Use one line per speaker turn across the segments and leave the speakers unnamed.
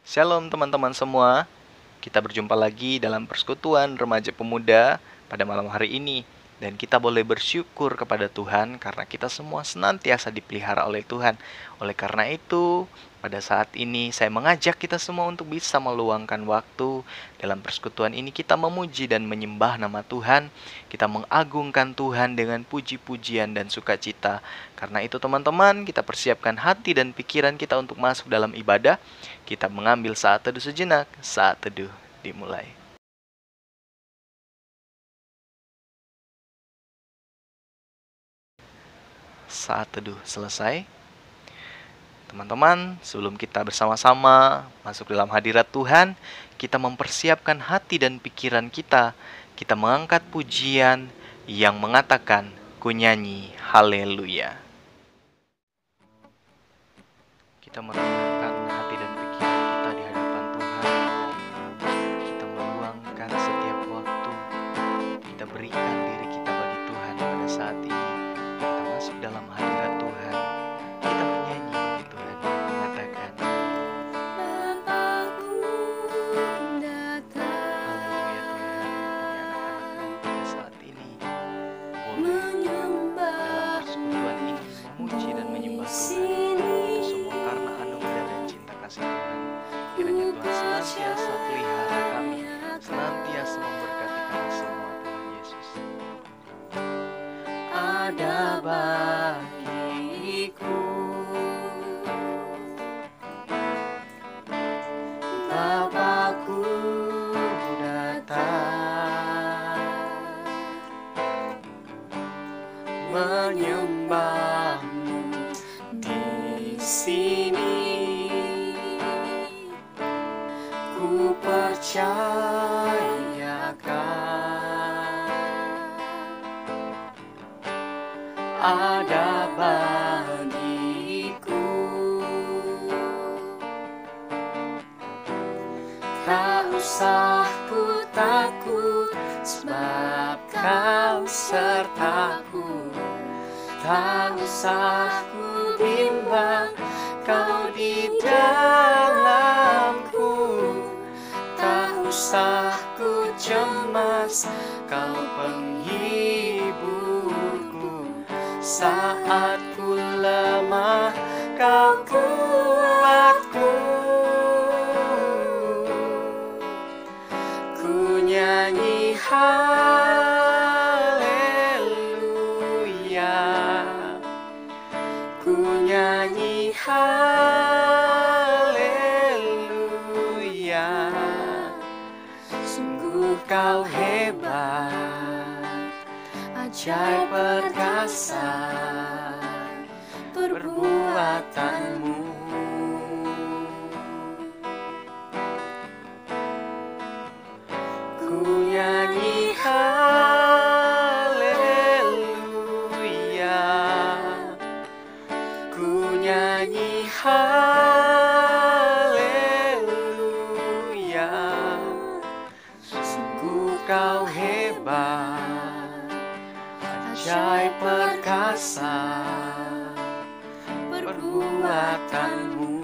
Shalom teman-teman semua. Kita berjumpa lagi dalam persekutuan remaja pemuda pada malam hari ini. Dan kita boleh bersyukur kepada Tuhan karena kita semua senantiasa dipelihara oleh Tuhan. Oleh karena itu, pada saat ini saya mengajak kita semua untuk bisa meluangkan waktu dalam persekutuan ini. Kita memuji dan menyembah nama Tuhan. Kita mengagungkan Tuhan dengan puji-pujian dan sukacita. Karena itu teman-teman, kita persiapkan hati dan pikiran kita untuk masuk dalam ibadah. Kita mengambil saat teduh sejenak. Saat teduh dimulai. Saat teduh selesai. Teman-teman, sebelum kita bersama-sama masuk dalam hadirat Tuhan, kita mempersiapkan hati dan pikiran kita. Kita mengangkat pujian yang mengatakan, "Ku nyanyi haleluya." Kita merendahkan hati dan pikiran kita di hadapan Tuhan. Kita meluangkan setiap waktu. Kita berikan diri kita bagi Tuhan pada saat ini. Kita masuk dalam hadirat Tuhan. Kita menyanyi bagi Tuhan, mengatakan,
Bapakku datang,
haleluya Tuhan. Bagi anak-anak pada saat ini boleh
menyembah
dalam persekutuan ini memuji dan menyembah
di
Tuhan.
sini.
Itu semua karena anugerah dan cinta kasih Tuhan. Kiranya Tuhan senantiasa pelihara kami, senantiasa memberkati kami semua, Tuhan Yesus.
Ada bagiku Bapakku datang, menyembahmu di sini. Ku percayakan ada bagiku. Tak usah ku takut, sebab kau sertaku. Tak usah ku bimbang, kau di dalamku. Tak usah ku cemas, kau penghiburku. Saat ku lemah, kau kuatku. Ku nyanyi haleluya, ku nyanyi haleluya. Sungguh kau hebat, ajaib perkasa perbuatanmu. Ku nyanyi haleluya, ku nyanyi haleluya. Sungguh kau hebat, ajaib perkasa perbuatanmu.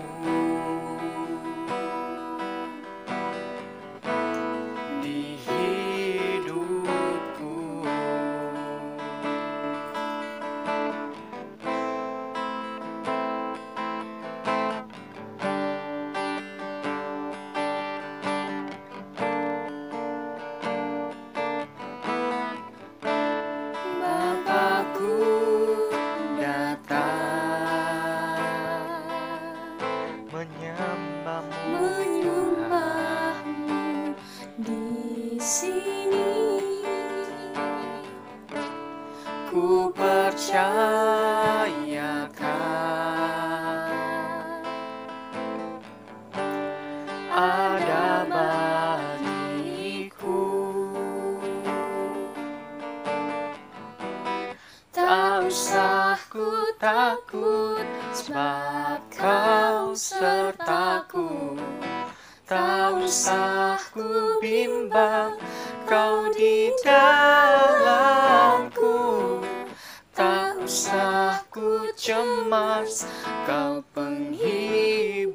Di hidupku Bapakku datang,
Menyembahmu,
menyembahmu di sini. Ku percayakan ada bagiku. Tak usah ku takut, sebab kau sertaku. Tak usah ku bimbang, kau di dalamku. Tak usah ku cemas, kau penghiburku.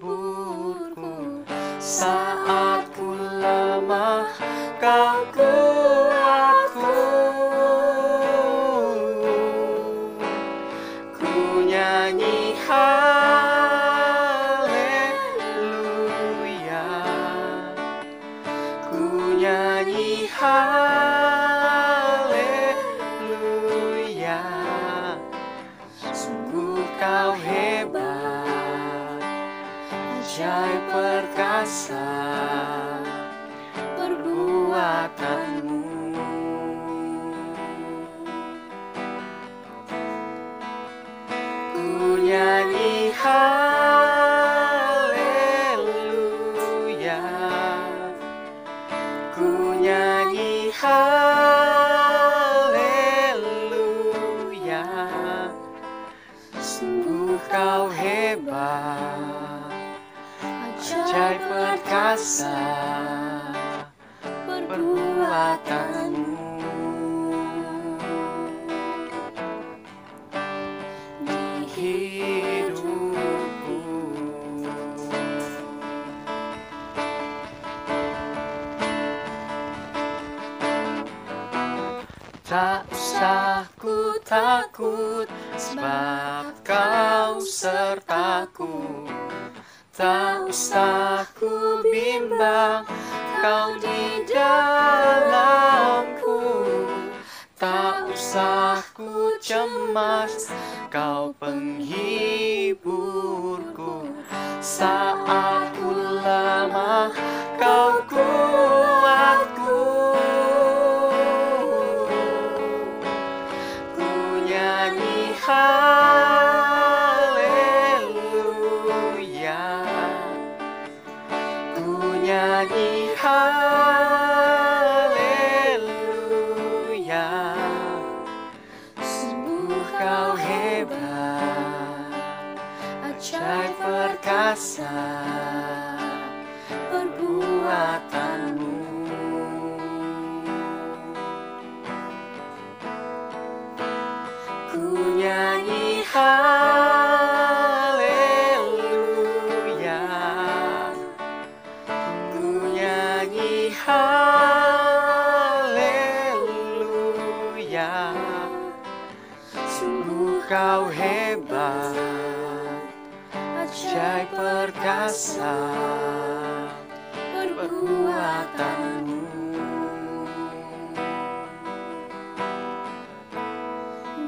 kau hebat, ajaib perkasa perbuatanmu. Ku nyanyi haleluya, ku nyanyi haleluya. Sungguh kau hebat, ajaib perkasa perbuatanmu. Di hidupku tak usah ku takut, sebab kau sertaku. Tak usah ku bimbang, kau di dalamku. Tak usah ku cemas, kau penghiburku. Saat ku lemah, kau kuatku. Ku nyanyi haleluya, ku nyanyi haleluya. Sungguh kau hebat, ajaib perkasa perbuatanmu. Ku nyanyi haleluya, ku nyanyi haleluya. Sungguh kau hebat, ajaib perkasa perbuatanmu.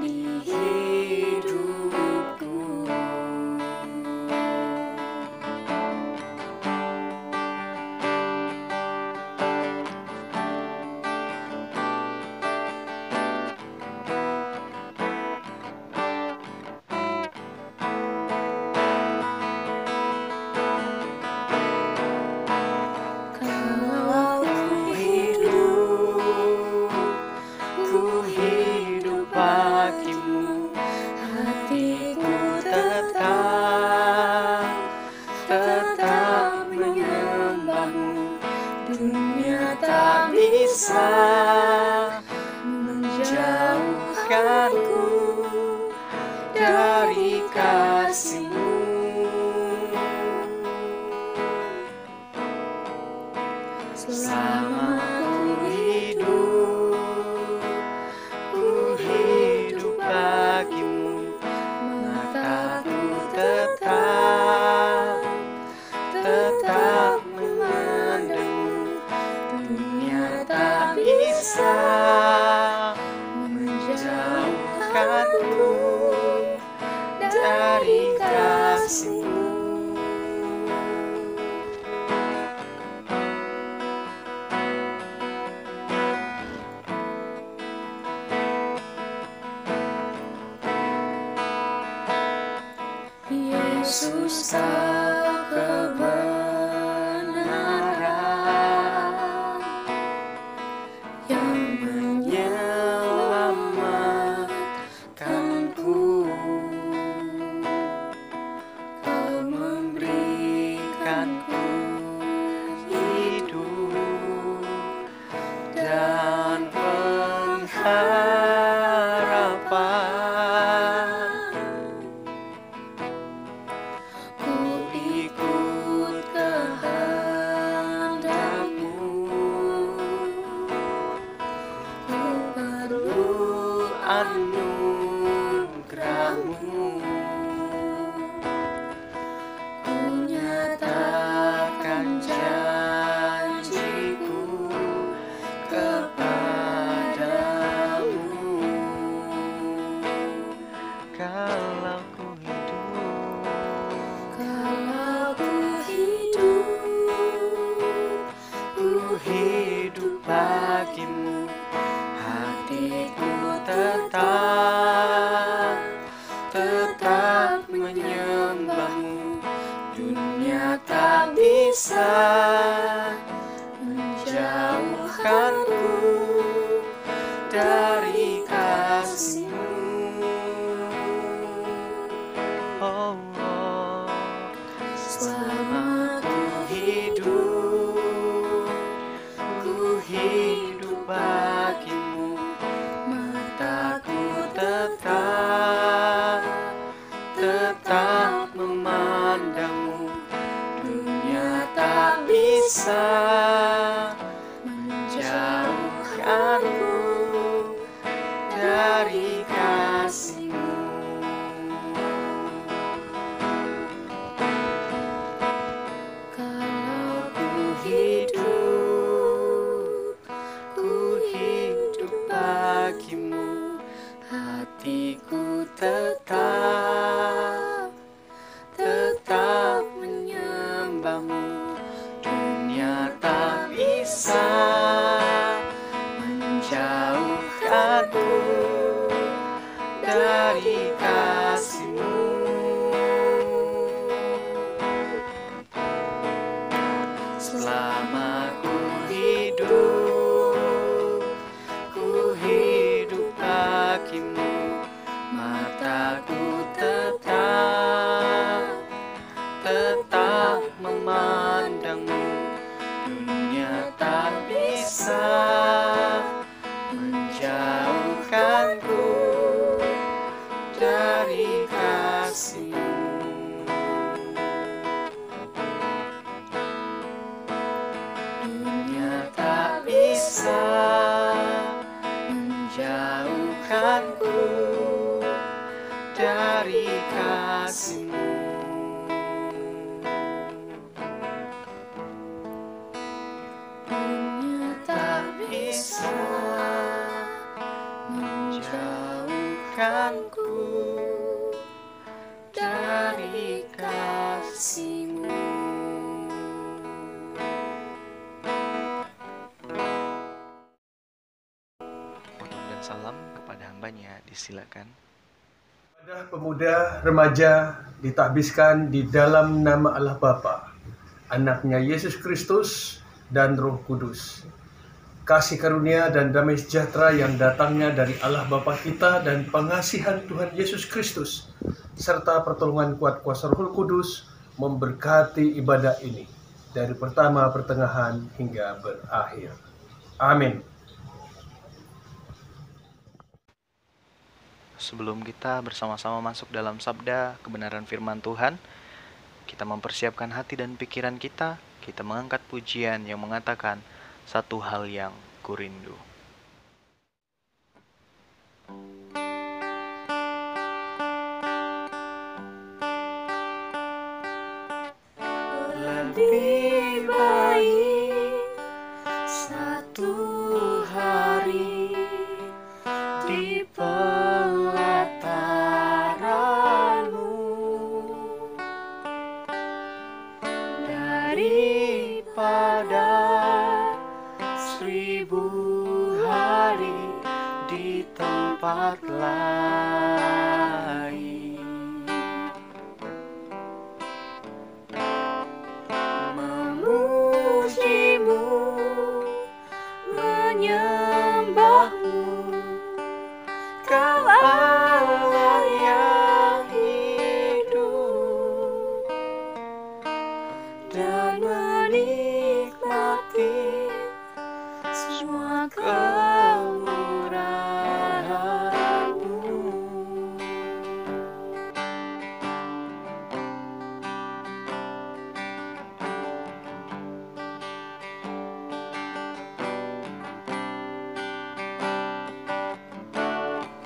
Di hidupku kalau ku hidup bagimu, hatiku tetap menyembahmu. Dunia tak bisa menjauhkanku dari kasih-Mu. Selama ku hidup bagimu, mataku tetap memandangmu. Dunia tak bisa menjauhkanku dari kasih-Mu. Yesus kau kebenaran yang menyelamatkanku. Kau memberikanku hidup dan pengharapan. Ku ikut kehendak-Mu, ku perlu anugerah-Mu. Ku nyatakan janji-Ku kepadamu. Kalau ku hidup bisa menjauhkanku dari kasih-Mu.
Oh, oh.
Selama ku hidup bagi-Mu, mataku tetap memandang-Mu. Dunia tak bisa menjauhkanku dari kasih-Mu. Kalau ku hidup bagi-Mu, hatiku tetap menyembah-Mu. Dunia tak bisa menjauhkanku dari kasih-Mu. Selama ku hidup bagi-Mu, mataku tetap memandang-Mu. Dunia tak bisa menjauhkanku dari kasih-Mu. Dunia tak bisa menjauhkanku dari kasih-Mu. Dunia tak bisa menjauhkanku dari kasih-Mu.
Potong dan salam kepada hambanya, disilakan.
Ibadah pemuda remaja ditakbiskan di dalam nama Allah Bapa, Anaknya Yesus Kristus dan Roh Kudus. Kasih karunia dan damai sejahtera yang datangnya dari Allah Bapa kita dan pengasihan Tuhan Yesus Kristus serta pertolongan kuat kuasa Roh Kudus memberkati ibadah ini dari pertama pertengahan hingga berakhir. Amin.
Sebelum kita bersama-sama masuk dalam sabda kebenaran firman Tuhan, kita mempersiapkan hati dan pikiran kita mengangkat pujian yang mengatakan, satu hal yang kurindu.
Lebih baik satu hari di pelataran-Mu daripada 1000 hari di tempat lain. Memuji-Mu, menyembah-Mu, Kau Allah yang hidup, dan menikmati semua kemurahan-Mu.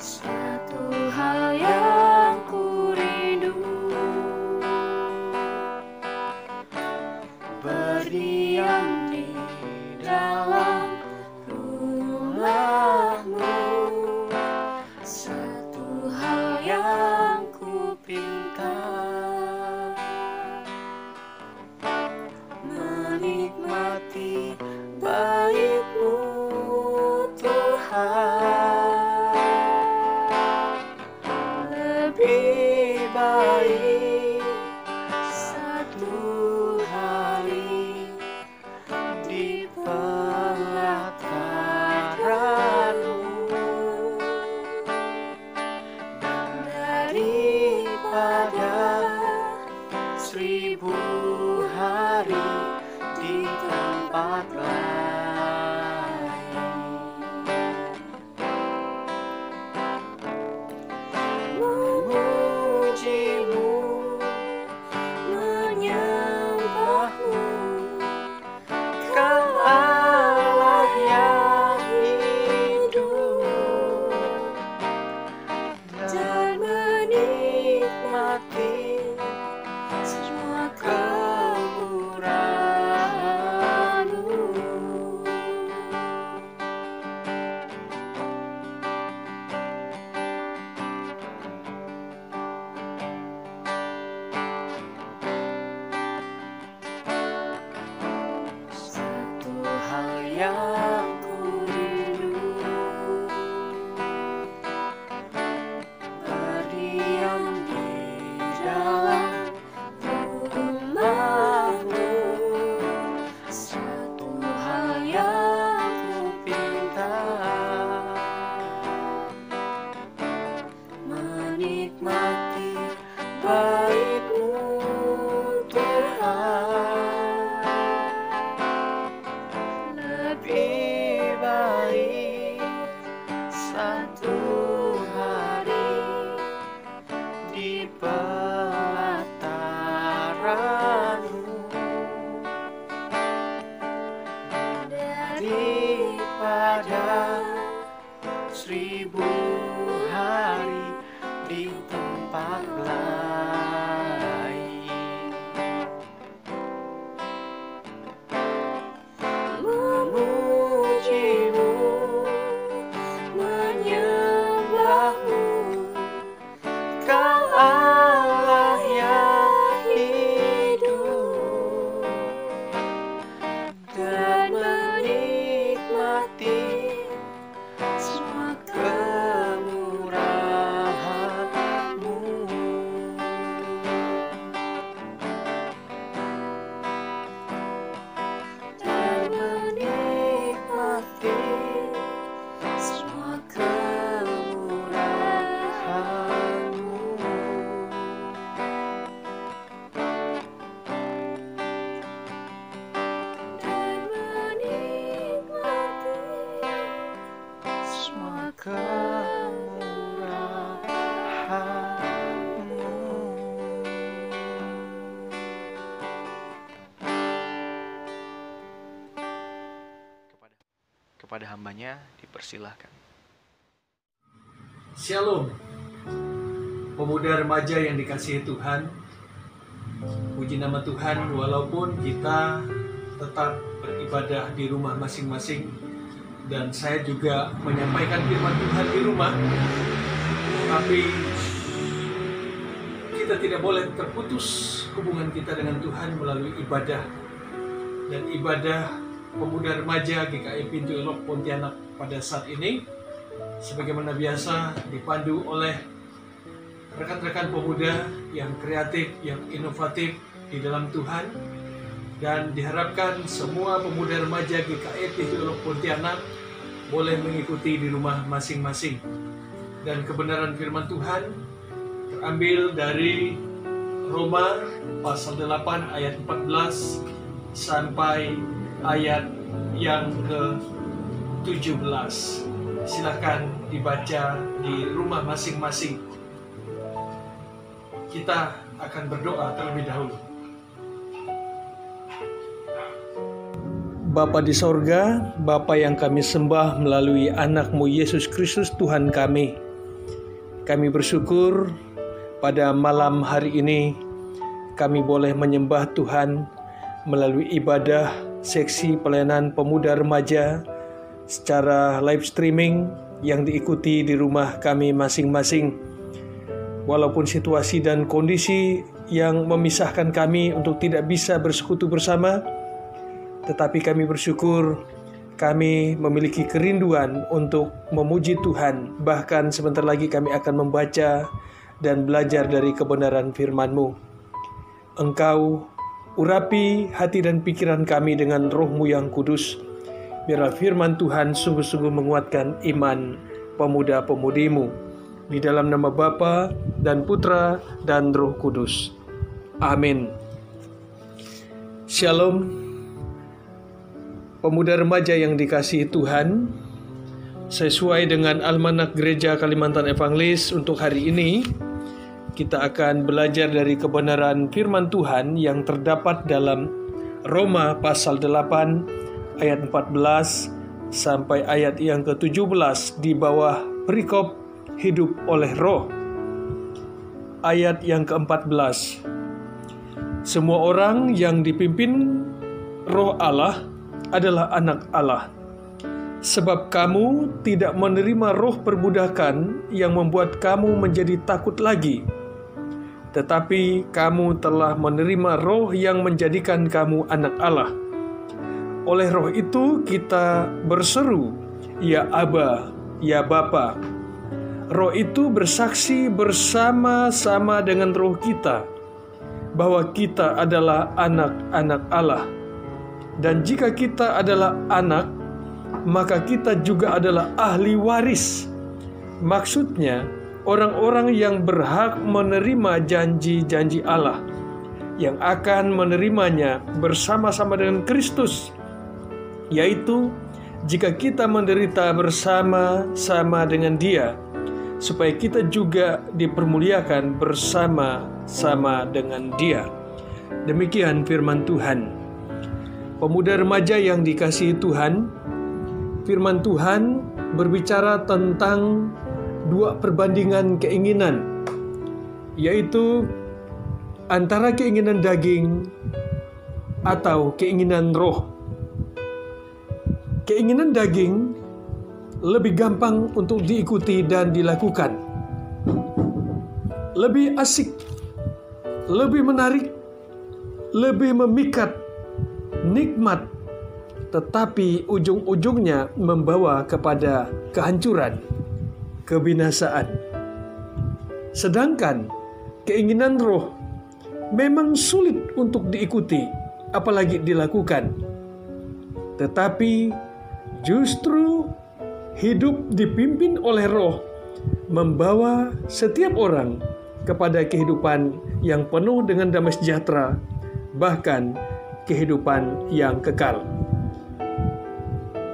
Satu hal yang kurindu, berdiam di dalam rumah-Mu. Satu hal yang kupinta, menikmati bait-Mu Tuhan. Lebih baik satu hari tempat lain. Memujimu, menyembahmu, Kau Allah yang hidup, dan menikmati semua kemurahan-Mu. Satu hal yang ku rindu, berdiam di dalam rumah-Mu. Satu hal yang ku pinta, menikmati bait-Mu, Tuhan. Lebih baik satu hari di pelataran-Mu daripada 1000 hari di tempat lain. Memujimu, menyembahmu, Kau Allah yang hidup, dan menikmati semua kemurahan-Mu. Dan menikmati semua kemurahan-Mu. Dan menikmati semua kemurahan-Mu.
Kepada hambanya dipersilahkan.
Shalom, pemuda remaja yang dikasihi Tuhan. Puji nama Tuhan, walaupun kita tetap beribadah di rumah masing-masing, dan saya juga menyampaikan firman Tuhan di rumah, tapi kita tidak boleh terputus hubungan kita dengan Tuhan melalui ibadah. Dan ibadah pemuda remaja GKI Pintu Elok Pontianak pada saat ini, sebagaimana biasa, dipandu oleh rekan-rekan pemuda yang kreatif, yang inovatif di dalam Tuhan. Dan diharapkan semua pemuda remaja GKI Pintu Elok Pontianak boleh mengikuti di rumah masing-masing. Dan kebenaran firman Tuhan terambil dari Roma pasal 8 ayat 14 sampai ayat yang ke-17. Silakan dibaca di rumah masing-masing. Kita akan berdoa terlebih dahulu. Bapa di sorga, Bapa yang kami sembah melalui anak-Mu Yesus Kristus Tuhan kami. Kami bersyukur pada malam hari ini kami boleh menyembah Tuhan melalui ibadah seksi pelayanan pemuda remaja secara live streaming yang diikuti di rumah kami masing-masing. Walaupun situasi dan kondisi yang memisahkan kami untuk tidak bisa bersekutu bersama, tetapi kami bersyukur kami memiliki kerinduan untuk memuji Tuhan. Bahkan sebentar lagi kami akan membaca dan belajar dari kebenaran firman-Mu. Engkau urapi hati dan pikiran kami dengan Roh-Mu yang kudus. Biarlah firman Tuhan sungguh-sungguh menguatkan iman pemuda-pemudimu. Di dalam nama Bapa dan Putra dan Roh Kudus. Amin. Shalom. pemuda remaja yang dikasihi Tuhan, sesuai dengan Almanak Gereja Kalimantan Evangelis untuk hari ini, kita akan belajar dari kebenaran firman Tuhan yang terdapat dalam Roma pasal 8 ayat 14 sampai ayat yang ke-17 di bawah perikop hidup oleh roh. Ayat yang ke-14. Semua orang yang dipimpin roh Allah adalah anak Allah. Sebab kamu tidak menerima roh perbudakan yang membuat kamu menjadi takut lagi, tetapi kamu telah menerima roh yang menjadikan kamu anak Allah. Oleh roh itu kita berseru, ya Aba, ya Bapa. Roh itu bersaksi bersama-sama dengan roh kita bahwa kita adalah anak-anak Allah. Dan jika kita adalah anak, maka kita juga adalah ahli waris. Maksudnya, orang-orang yang berhak menerima janji-janji Allah, yang akan menerimanya bersama-sama dengan Kristus, yaitu jika kita menderita bersama-sama dengan Dia, supaya kita juga dipermuliakan bersama-sama dengan Dia. Demikian firman Tuhan. Pemuda remaja yang dikasihi Tuhan, firman Tuhan berbicara tentang dua perbandingan keinginan, yaitu antara keinginan daging atau keinginan roh. Keinginan daging lebih gampang untuk diikuti dan dilakukan, lebih asik, lebih menarik, lebih memikat, nikmat, tetapi ujung-ujungnya membawa kepada kehancuran, kebinasaan. Sedangkan keinginan roh memang sulit untuk diikuti, apalagi dilakukan. Tetapi justru hidup dipimpin oleh roh membawa setiap orang kepada kehidupan yang penuh dengan damai sejahtera, bahkan kehidupan yang kekal.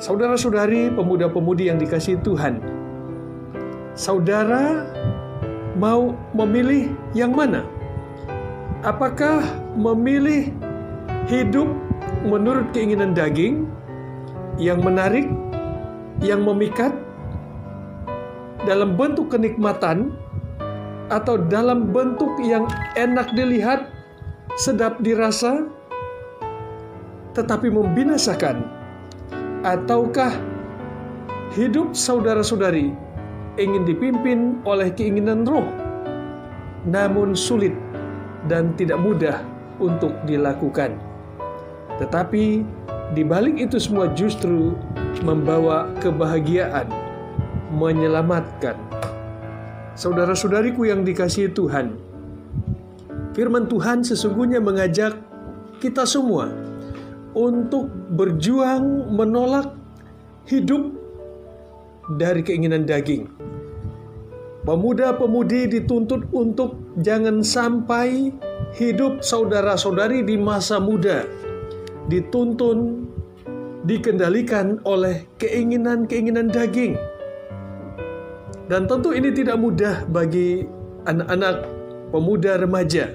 Saudara-saudari, pemuda-pemudi yang dikasihi Tuhan, saudara mau memilih yang mana? Apakah memilih hidup menurut keinginan daging yang menarik, yang memikat, dalam bentuk kenikmatan, atau dalam bentuk yang enak dilihat, sedap dirasa, tetapi membinasakan? Ataukah hidup saudara-saudari ingin dipimpin oleh keinginan roh, namun sulit dan tidak mudah untuk dilakukan, tetapi di balik itu semua justru membawa kebahagiaan, menyelamatkan? Saudara-saudariku yang dikasihi Tuhan, firman Tuhan sesungguhnya mengajak kita semua untuk berjuang menolak hidup dari keinginan daging. Pemuda-pemudi dituntut untuk jangan sampai hidup saudara-saudari di masa muda dituntun, dikendalikan oleh keinginan-keinginan daging. Dan tentu ini tidak mudah bagi anak-anak pemuda remaja.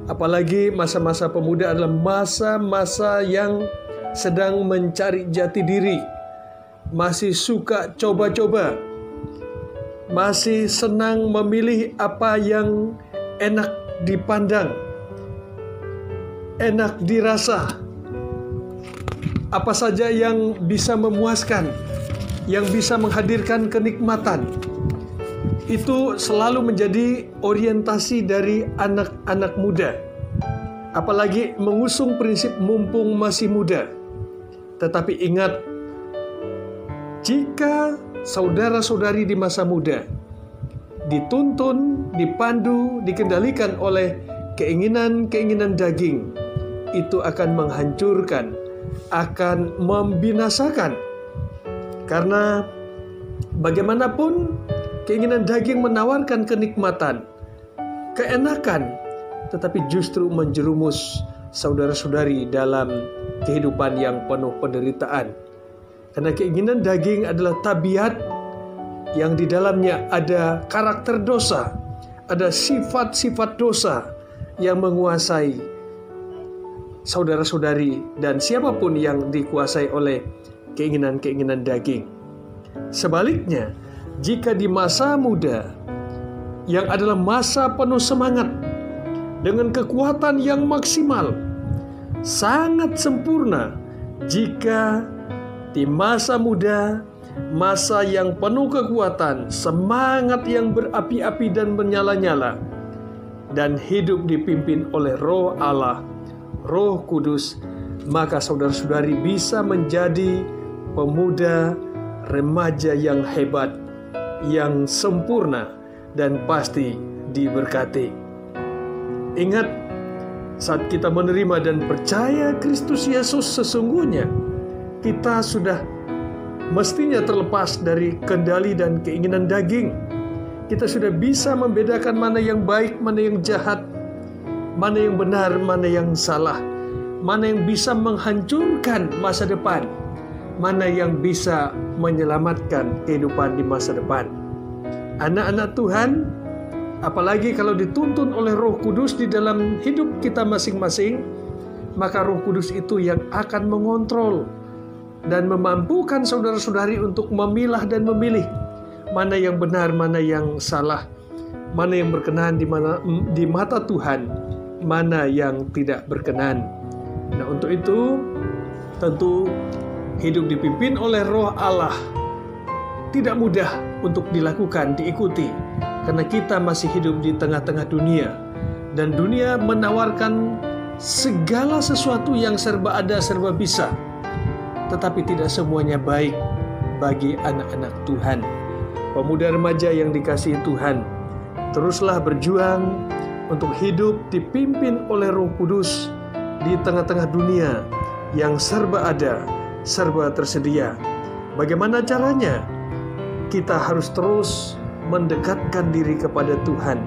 Apalagi masa-masa pemuda adalah masa-masa yang sedang mencari jati diri, masih suka coba-coba, masih senang memilih apa yang enak dipandang, enak dirasa, apa saja yang bisa memuaskan, yang bisa menghadirkan kenikmatan. Itu selalu menjadi orientasi dari anak-anak muda. Apalagi mengusung prinsip mumpung masih muda. Tetapi ingat, jika saudara-saudari di masa muda dituntun, dipandu, dikendalikan oleh keinginan-keinginan daging, itu akan menghancurkan, akan membinasakan. Karena bagaimanapun keinginan daging menawarkan kenikmatan, keenakan, tetapi justru menjerumus saudara-saudari dalam kehidupan yang penuh penderitaan. Karena keinginan daging adalah tabiat yang di dalamnya ada karakter dosa, ada sifat-sifat dosa yang menguasai saudara-saudari dan siapapun yang dikuasai oleh keinginan-keinginan daging. Sebaliknya, jika di masa muda yang adalah masa penuh semangat dengan kekuatan yang maksimal, sangat sempurna, jika di masa muda, masa yang penuh kekuatan, semangat yang berapi-api dan menyala-nyala, dan hidup dipimpin oleh Roh Allah, Roh Kudus, maka saudara-saudari bisa menjadi pemuda remaja yang hebat, yang sempurna, dan pasti diberkati. Ingat, saat kita menerima dan percaya Kristus Yesus, sesungguhnya kita sudah mestinya terlepas dari kendali dan keinginan daging. Kita sudah bisa membedakan mana yang baik, mana yang jahat, mana yang benar, mana yang salah, mana yang bisa menghancurkan masa depan, mana yang bisa menyelamatkan kehidupan di masa depan. Anak-anak Tuhan, apalagi kalau dituntun oleh Roh Kudus di dalam hidup kita masing-masing, maka Roh Kudus itu yang akan mengontrol dan memampukan saudara-saudari untuk memilah dan memilih mana yang benar, mana yang salah, mana yang berkenan di mata Tuhan, mana yang tidak berkenan. Nah, untuk itu tentu hidup dipimpin oleh Roh Allah tidak mudah untuk dilakukan, diikuti, karena kita masih hidup di tengah-tengah dunia, dan dunia menawarkan segala sesuatu yang serba ada, serba bisa, tetapi tidak semuanya baik bagi anak-anak Tuhan. Pemuda remaja yang dikasihi Tuhan, teruslah berjuang untuk hidup dipimpin oleh Roh Kudus di tengah-tengah dunia yang serba ada, serba tersedia. Bagaimana caranya? Kita harus terus mendekatkan diri kepada Tuhan,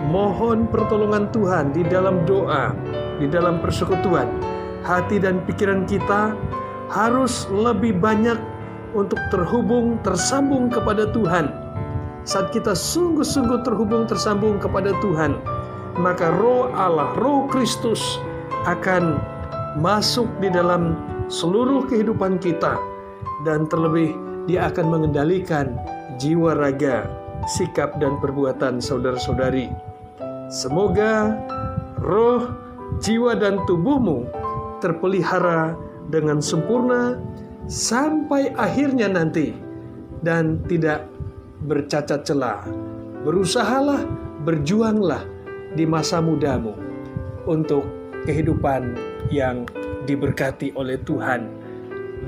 mohon pertolongan Tuhan di dalam doa, di dalam persekutuan. Hati dan pikiran kita harus lebih banyak untuk terhubung, tersambung kepada Tuhan. Saat kita sungguh-sungguh terhubung, tersambung kepada Tuhan, maka Roh Allah, Roh Kristus akan masuk di dalam seluruh kehidupan kita, dan terlebih Dia akan mengendalikan jiwa, raga, sikap, dan perbuatan saudara-saudari. Semoga roh, jiwa, dan tubuhmu terpelihara dengan sempurna sampai akhirnya nanti, dan tidak bercacat celah. Berusahalah, berjuanglah di masa mudamu untuk kehidupan yang diberkati oleh Tuhan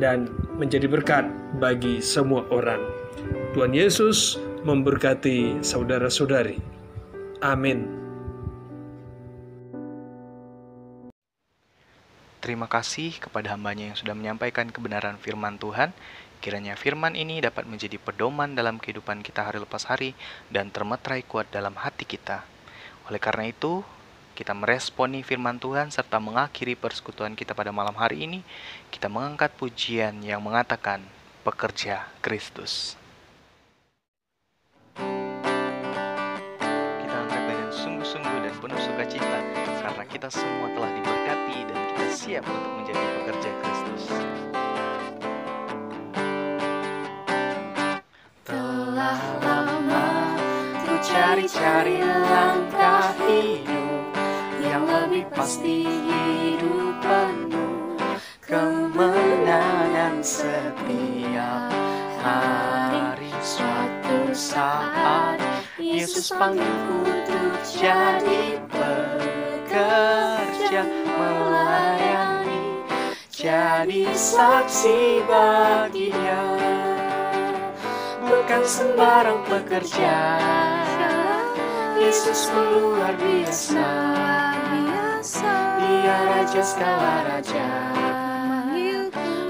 dan menjadi berkat bagi semua orang. Tuhan Yesus memberkati saudara-saudari. Amin.
Terima kasih kepada hambanya yang sudah menyampaikan kebenaran firman Tuhan. Kiranya firman ini dapat menjadi pedoman dalam kehidupan kita hari lepas hari dan termeterai kuat dalam hati kita. Oleh karena itu, kita meresponi firman Tuhan serta mengakhiri persekutuan kita pada malam hari ini. Kita mengangkat pujian yang mengatakan, Pekerja Kristus. Kita angkat dengan sungguh-sungguh dan penuh sukacita, karena kita semua telah diberkati dan kita siap untuk menjadi pekerja Kristus.
Telah lama ku cari-cari langkah hidup yang lebih pasti, hidup penuh kemenangan setiap hari. Suatu saat Yesus panggilku untuk jadi pekerja, melayani, jadi saksi bagi Dia. Bukan sembarang pekerja, Yesus luar biasa. Dia Raja segala raja,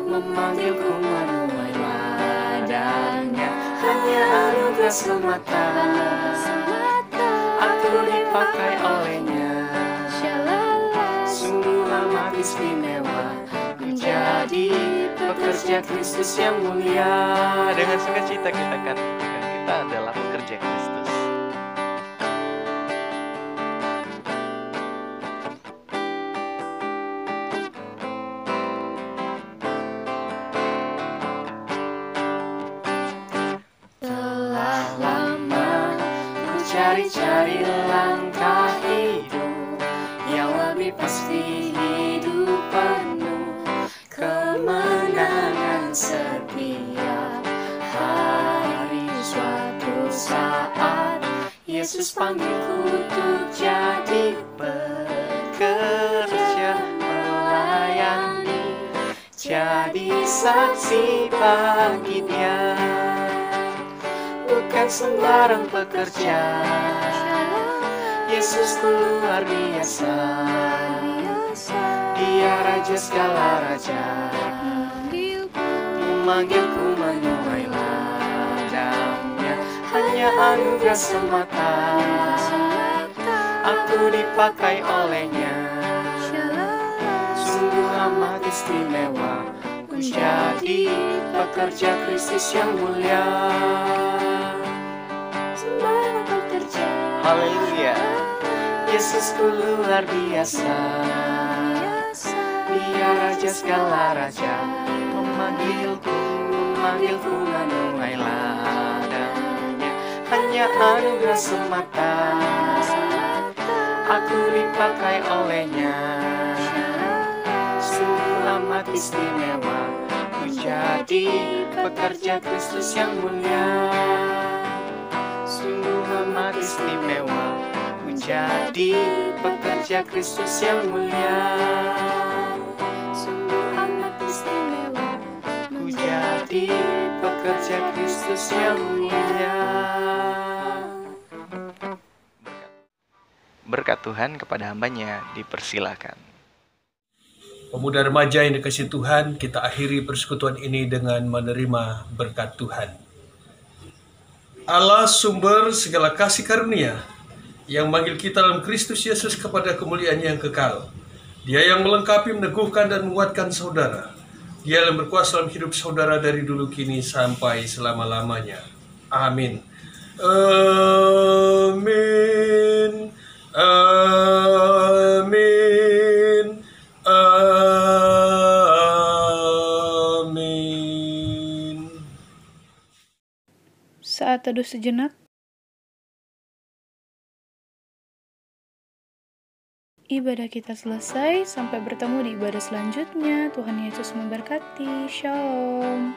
memanggilku menuai ladangnya. Hanya anugerah semata, aku dipakai olehnya. Sungguh istimewa, menjadi pekerja Kristus yang mulia.
Dengan sukacita kita katakan kita adalah pekerja Kristus.
Telah lama ku cari-cari langkah hidup yang lebih pasti, hidup penuh kemenangan setiap hari. Suatu saat Yesus panggilku untuk jadi pekerja, melayani, jadi saksi bagi Dia. Bukan sembarang pekerja, Yesusku luar biasa. Dia Raja segala raja, memanggilku menuai ladangnya. Hanya anugerah semata, aku dipakai olehnya. Sungguh amat istimewa, menjadi pekerja Kristus yang mulia. Sembarang pekerja,
Haleluya.
Yesusku luar biasa. Dia Raja segala raja, memanggilku menuai ladangnya. Hanya anugerah semata, aku dipakai olehnya. Sungguh amat istimewa, menjadi pekerja Kristus yang mulia. Sungguh amat istimewa, menjadi pekerja Kristus yang mulia. Sungguh amat istimewa, menjadi pekerja Kristus yang mulia.
Berkat Tuhan kepada hambanya, dipersilakan.
Pemuda remaja yang dikasihi Tuhan, kita akhiri persekutuan ini dengan menerima berkat Tuhan. Allah sumber segala kasih karunia, yang manggil kita dalam Kristus Yesus kepada kemuliaan yang kekal. Dia yang melengkapi, meneguhkan, dan menguatkan saudara. Dia yang berkuasa dalam hidup saudara dari dulu kini sampai selama-lamanya. Amin. Amin. Amin. Amin.
Saat teduh sejenak. Ibadah kita selesai, sampai bertemu di ibadah selanjutnya. Tuhan Yesus memberkati. Shalom.